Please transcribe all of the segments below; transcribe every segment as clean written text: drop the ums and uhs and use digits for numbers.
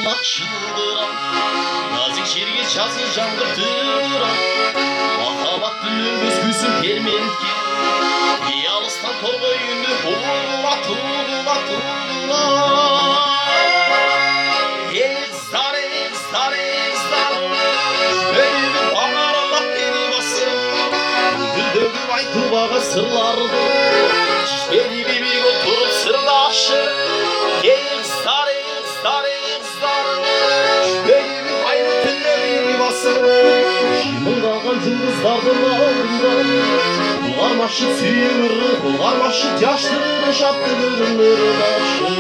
ақ шылдырам, назик жерге жазғы жаңбыр тұрам. Махаббаттың өрбес күсін перменке, алыстан торғай үнді тула тула тула. Егіздар, егіздар, егіздар, жүрегі бағаралап бері басып, гүлдегі айтылмаған сырларды шешпеді бебек отырып сырды ашып. Егіздар, егіздар, егіздар, жүрегі айлы түнде бері басып, жымыңдаған жұлдыздардың алдында бұлғармашы сүйірі, бұлғармашы жаштыры шаптырын нұрын ашып.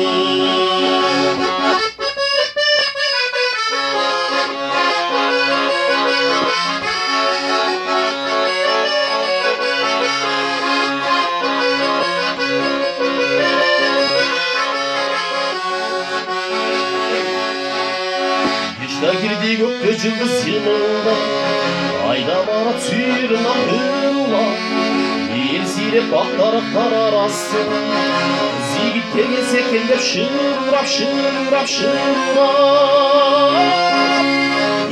Ешта керде көкте жұлдыз симылда, айда барат сүйірін ақырыла. Ел сиреп ақтарықтар арасы, зигіттерге секелдеп шырырап, шырырап, шырырап.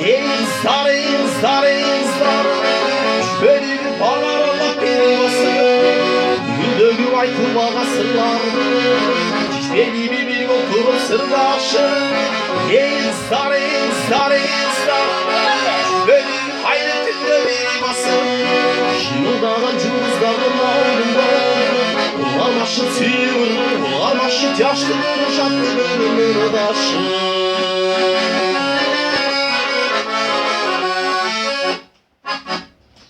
Егіздар, егіздар, егіздар, жүрегі бағаралап бері басып, гүлдегі айтылмаған сырларды шешпеді бебек отырып сырды ашып. Егіздар, егіздар, егіздар, жүрегі айлы түнде бері басып, жымылдаған жұлдыздардың алдында бұлғармашы сүйір, бұлғармашы жаштыры шаттырын нұрын ашып.